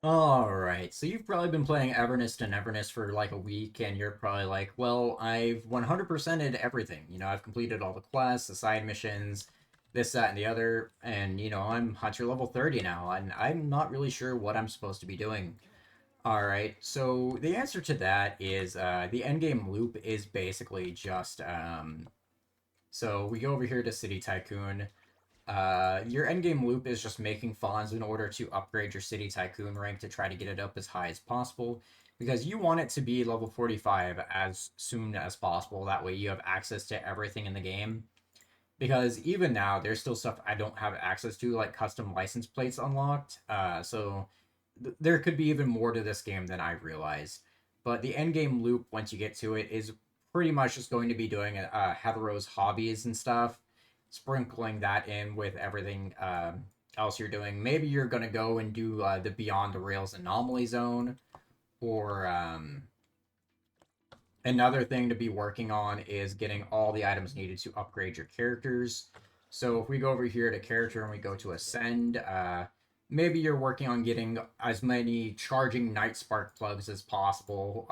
Alright, so you've probably been playing Everness and Neverness for like a week, and you're probably like, well, I've 100%ed everything. I've completed all the quests, the side missions, this, that, and the other, and, I'm Hunter level 30 now, and I'm not really sure what I'm supposed to be doing. Alright, so the answer to that is the endgame loop is basically just, so we go over here to City Tycoon. Your endgame loop is just making funds in order to upgrade your City Tycoon rank to try to get it up as high as possible. Because you want it to be level 45 as soon as possible. That way you have access to everything in the game. Because even now, there's still stuff I don't have access to, like custom license plates unlocked. So there could be even more to this game than I realized. But the endgame loop, once you get to it, is pretty much just going to be doing Heathero's hobbies and stuff, sprinkling that in with everything else you're doing. Maybe you're going to go and do the Beyond the Rails Anomaly Zone, or another thing to be working on is getting all the items needed to upgrade your characters. So if we go over here to character and we go to Ascend, maybe you're working on getting as many charging Night Spark plugs as possible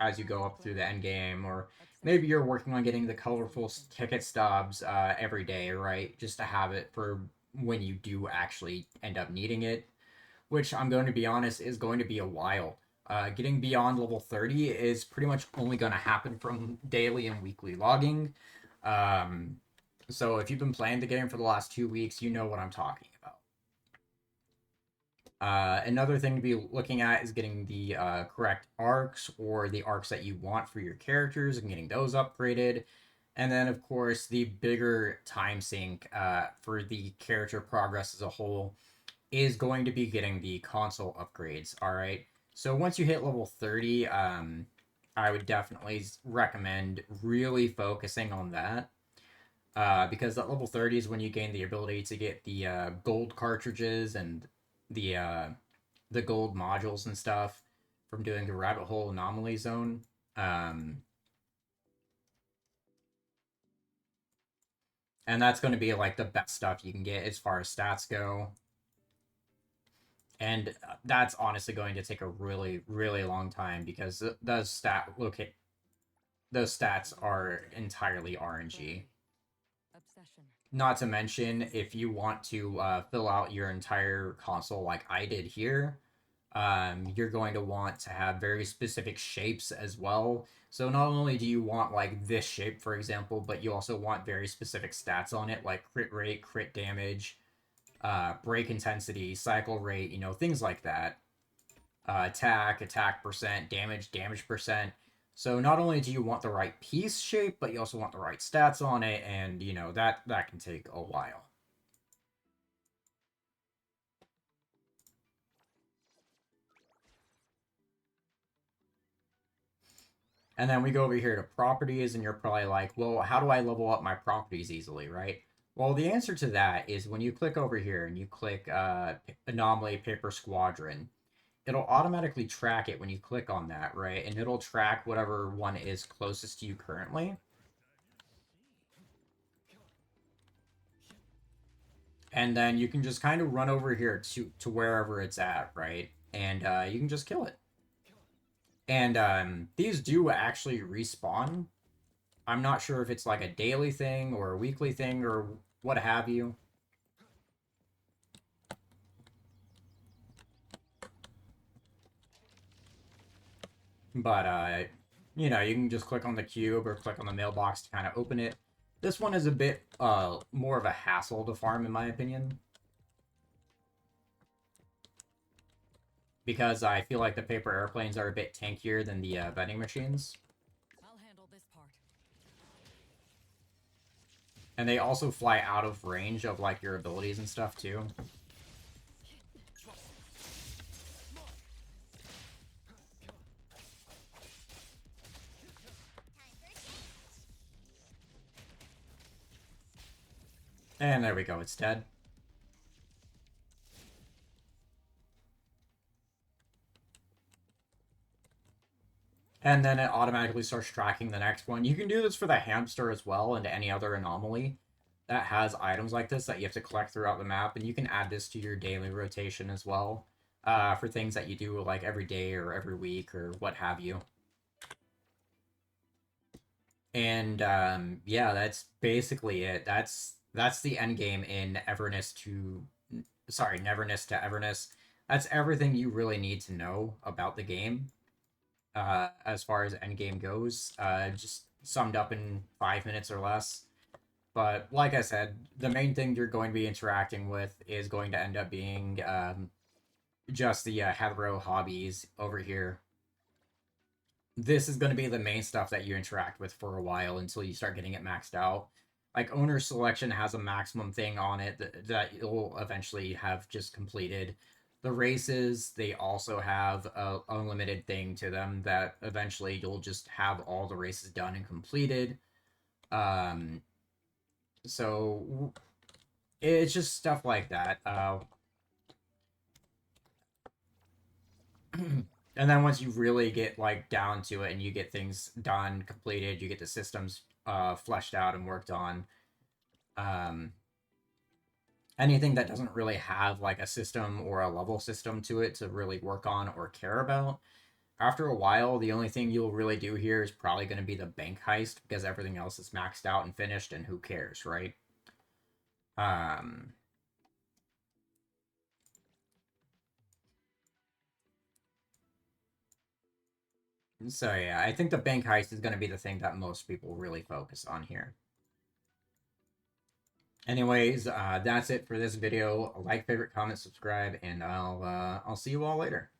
as you go up through the end game, or maybe you're working on getting the colorful ticket stubs every day, right? Just to have it for when you do actually end up needing it, which I'm going to be honest is going to be a while. Getting beyond level 30 is pretty much only going to happen from daily and weekly logging. Um, so if you've been playing the game for the last 2 weeks, you know what I'm talking about. Another thing to be looking at is getting the correct arcs or the arcs that you want for your characters and getting those upgraded. And then, of course, the bigger time sink for the character progress as a whole is going to be getting the console upgrades. All right. So once you hit level 30, I would definitely recommend really focusing on that. Because at level 30 is when you gain the ability to get the gold cartridges and the uh, the gold modules and stuff from doing the rabbit hole anomaly zone. Um, and that's going to be like the best stuff you can get as far as stats go. And that's honestly going to take a really really long time because those stats are entirely RNG. Not to mention, if you want to fill out your entire console like I did here, you're going to want to have very specific shapes as well. So not only do you want like this shape, for example, but you also want very specific stats on it, like crit rate, crit damage, break intensity, cycle rate, things like that. Attack percent, damage percent. So not only do you want the right piece shape, but you also want the right stats on it, and that can take a while. And then we go over here to properties, and you're probably like, well, how do I level up my properties easily, right? Well, the answer to that is when you click over here and you click Anomaly Paper Squadron, it'll automatically track it when you click on that, right? And it'll track whatever one is closest to you currently. And then you can just kind of run over here to wherever it's at, right? And you can just kill it. And these do actually respawn. I'm not sure if it's like a daily thing or a weekly thing or what have you. But you can just click on the cube or click on the mailbox to kind of open it. This one is a bit more of a hassle to farm, in my opinion, because I feel like the paper airplanes are a bit tankier than the vending machines. I'll handle this part. And they also fly out of range of like your abilities and stuff too. And there we go, it's dead. And then it automatically starts tracking the next one. You can do this for the hamster as well and any other anomaly that has items like this that you have to collect throughout the map, and you can add this to your daily rotation as well. for things that you do like every day or every week or what have you. And yeah, that's basically it. That's the end game in Everness to Neverness to Everness. That's everything you really need to know about the game as far as end game goes. Just summed up in 5 minutes or less. But like I said, the main thing you're going to be interacting with is going to end up being just the hetero hobbies over here. This is going to be the main stuff that you interact with for a while until you start getting it maxed out. Like owner selection has a maximum thing on it that you'll eventually have just completed. The races, they also have a unlimited thing to them that eventually you'll just have all the races done and completed. Um, so it's just stuff like that. And then once you really get like down to it and you get things done, completed, you get the systems fleshed out and worked on. Um, Anything that doesn't really have like a system or a level system to it to really work on or care about. After a while, the only thing you'll really do here is probably going to be the bank heist because everything else is maxed out and finished, and who cares, right? Um, so yeah, I think the bank heist is going to be the thing that most people really focus on here. Anyways, that's it for this video. Like, favorite, comment, subscribe, and I'll see you all later.